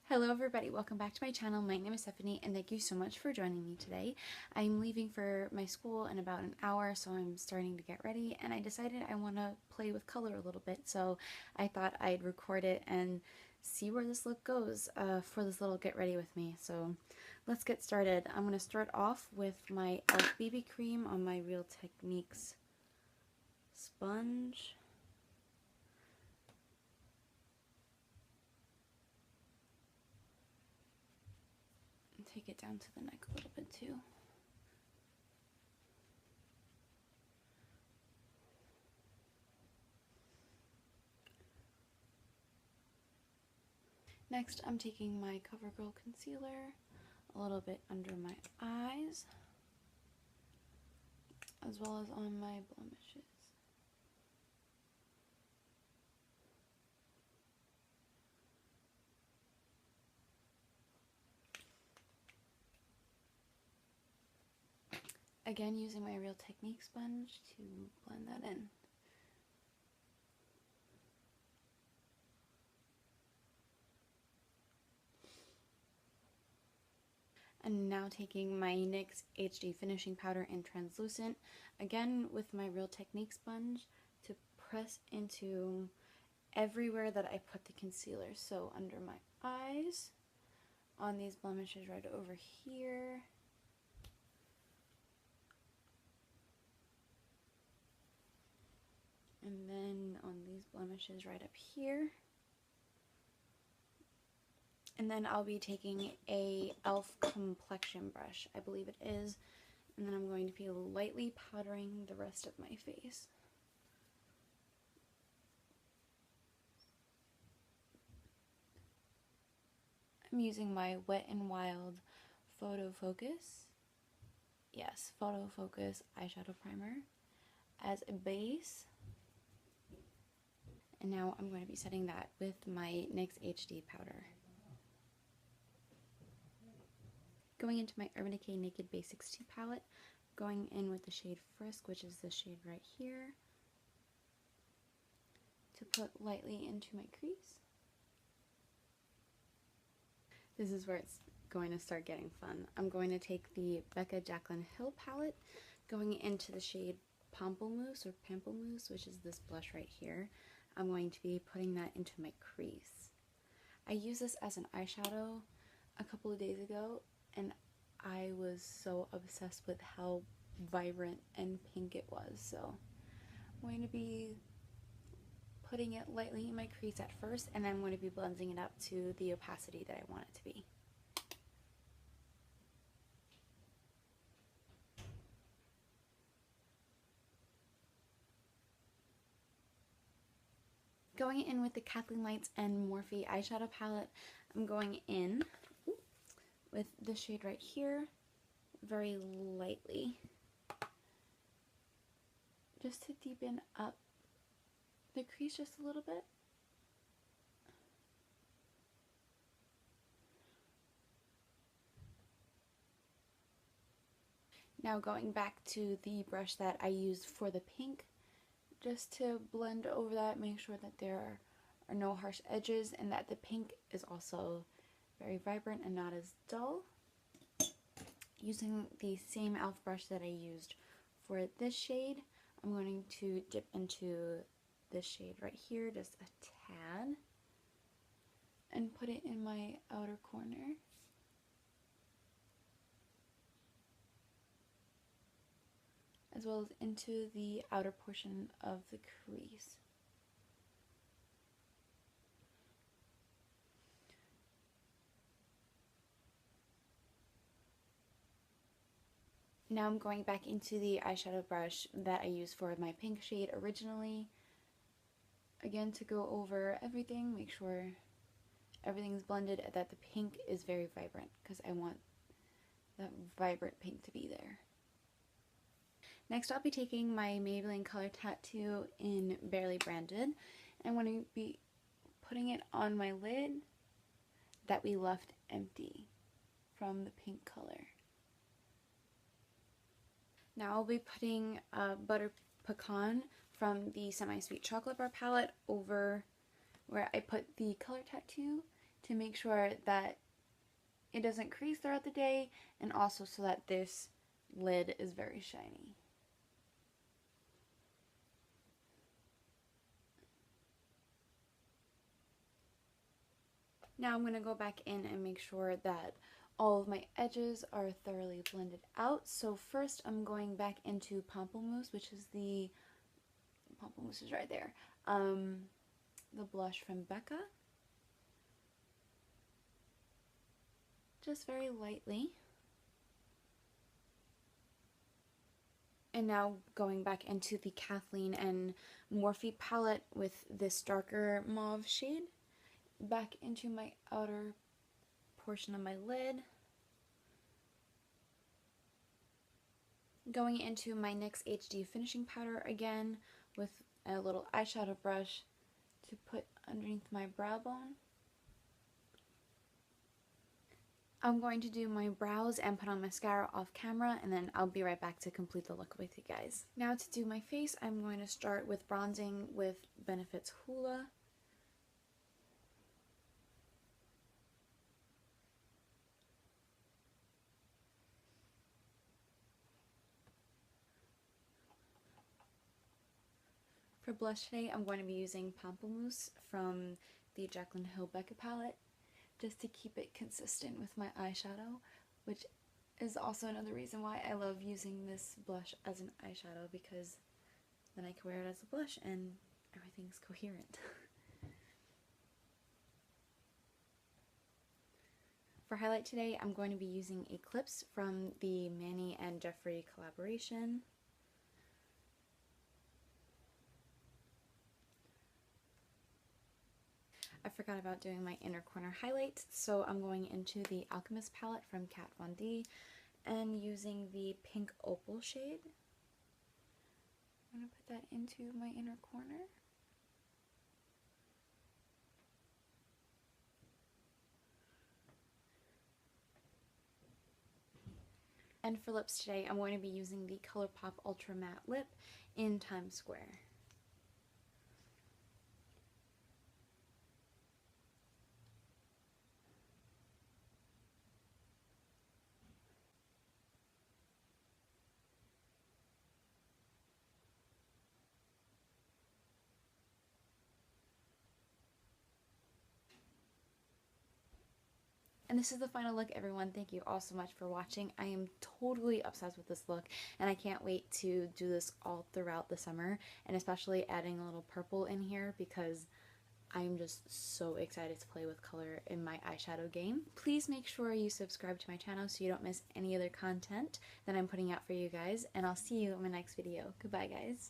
Hello everybody, welcome back to my channel. My name is Stephanie and thank you so much for joining me today. I'm leaving for my school in about an hour, so I'm starting to get ready, and I decided I want to play with color a little bit, so I thought I'd record it and see where this look goes for this little get ready with me. So let's get started. I'm going to start off with my e.l.f. BB cream on my Real Techniques sponge. Take it down to the neck a little bit too. Next, I'm taking my CoverGirl concealer a little bit under my eyes, as well as on my blemishes. Again, using my Real Techniques sponge to blend that in. And now taking my NYX HD Finishing Powder in Translucent, again with my Real Techniques sponge, to press into everywhere that I put the concealer. So under my eyes, on these blemishes right over here, and then on these blemishes right up here. And then I'll be taking a e.l.f. complexion brush, I believe it is, and then I'm going to be lightly powdering the rest of my face. I'm using my Wet n Wild Photo Focus eyeshadow primer as a base. And now I'm going to be setting that with my NYX HD powder. Going into my Urban Decay Naked Basics 2 palette, going in with the shade Frisk, which is the shade right here, to put lightly into my crease. This is where it's going to start getting fun. I'm going to take the Becca Jaclyn Hill palette, going into the shade Pamplemousse, which is this blush right here. I'm going to be putting that into my crease. I used this as an eyeshadow a couple of days ago, and I was so obsessed with how vibrant and pink it was. So I'm going to be putting it lightly in my crease at first, and then I'm going to be blending it up to the opacity that I want it to be. Going in with the Kathleen Lights and Morphe eyeshadow palette, I'm going in with the shade right here, very lightly, just to deepen up the crease just a little bit. Now going back to the brush that I used for the pink, just to blend over that, make sure that there are no harsh edges and that the pink is also very vibrant and not as dull. Using the same e.l.f. brush that I used for this shade, I'm going to dip into this shade right here, just a tad, and put it in my outer corner. As well as into the outer portion of the crease. Now I'm going back into the eyeshadow brush that I used for my pink shade originally. Again, to go over everything, make sure everything's blended, that the pink is very vibrant, because I want that vibrant pink to be there. Next, I'll be taking my Maybelline Color Tattoo in Barely Branded, and I'm going to be putting it on my lid that we left empty from the pink color. Now I'll be putting Butter Pecan from the Semi Sweet Chocolate Bar palette over where I put the Color Tattoo, to make sure that it doesn't crease throughout the day, and also so that this lid is very shiny. Now I'm going to go back in and make sure that all of my edges are thoroughly blended out. So first I'm going back into Pamplemousse, which is Pamplemousse is right there, the blush from Becca. Just very lightly. And now going back into the Kathleen and Morphe palette with this darker mauve shade, back into my outer portion of my lid. Going into my NYX HD finishing powder again with a little eyeshadow brush to put underneath my brow bone. I'm going to do my brows and put on mascara off camera, and then I'll be right back to complete the look with you guys. Now to do my face, I'm going to start with bronzing with Benefit's Hoola. For blush today, I'm going to be using Pamplemousse from the Jaclyn Hill Becca palette, just to keep it consistent with my eyeshadow, which is also another reason why I love using this blush as an eyeshadow, because then I can wear it as a blush and everything's coherent. For highlight today, I'm going to be using Eclipse from the Manny and Jeffree collaboration. I forgot about doing my inner corner highlight, so I'm going into the Alchemist palette from Kat Von D and using the pink opal shade. I'm going to put that into my inner corner. And for lips today, I'm going to be using the ColourPop Ultra Matte Lip in Times Square. And this is the final look, everyone. Thank you all so much for watching. I am totally obsessed with this look, and I can't wait to do this all throughout the summer, and especially adding a little purple in here because I'm just so excited to play with color in my eyeshadow game. Please make sure you subscribe to my channel so you don't miss any other content that I'm putting out for you guys, and I'll see you in my next video. Goodbye, guys.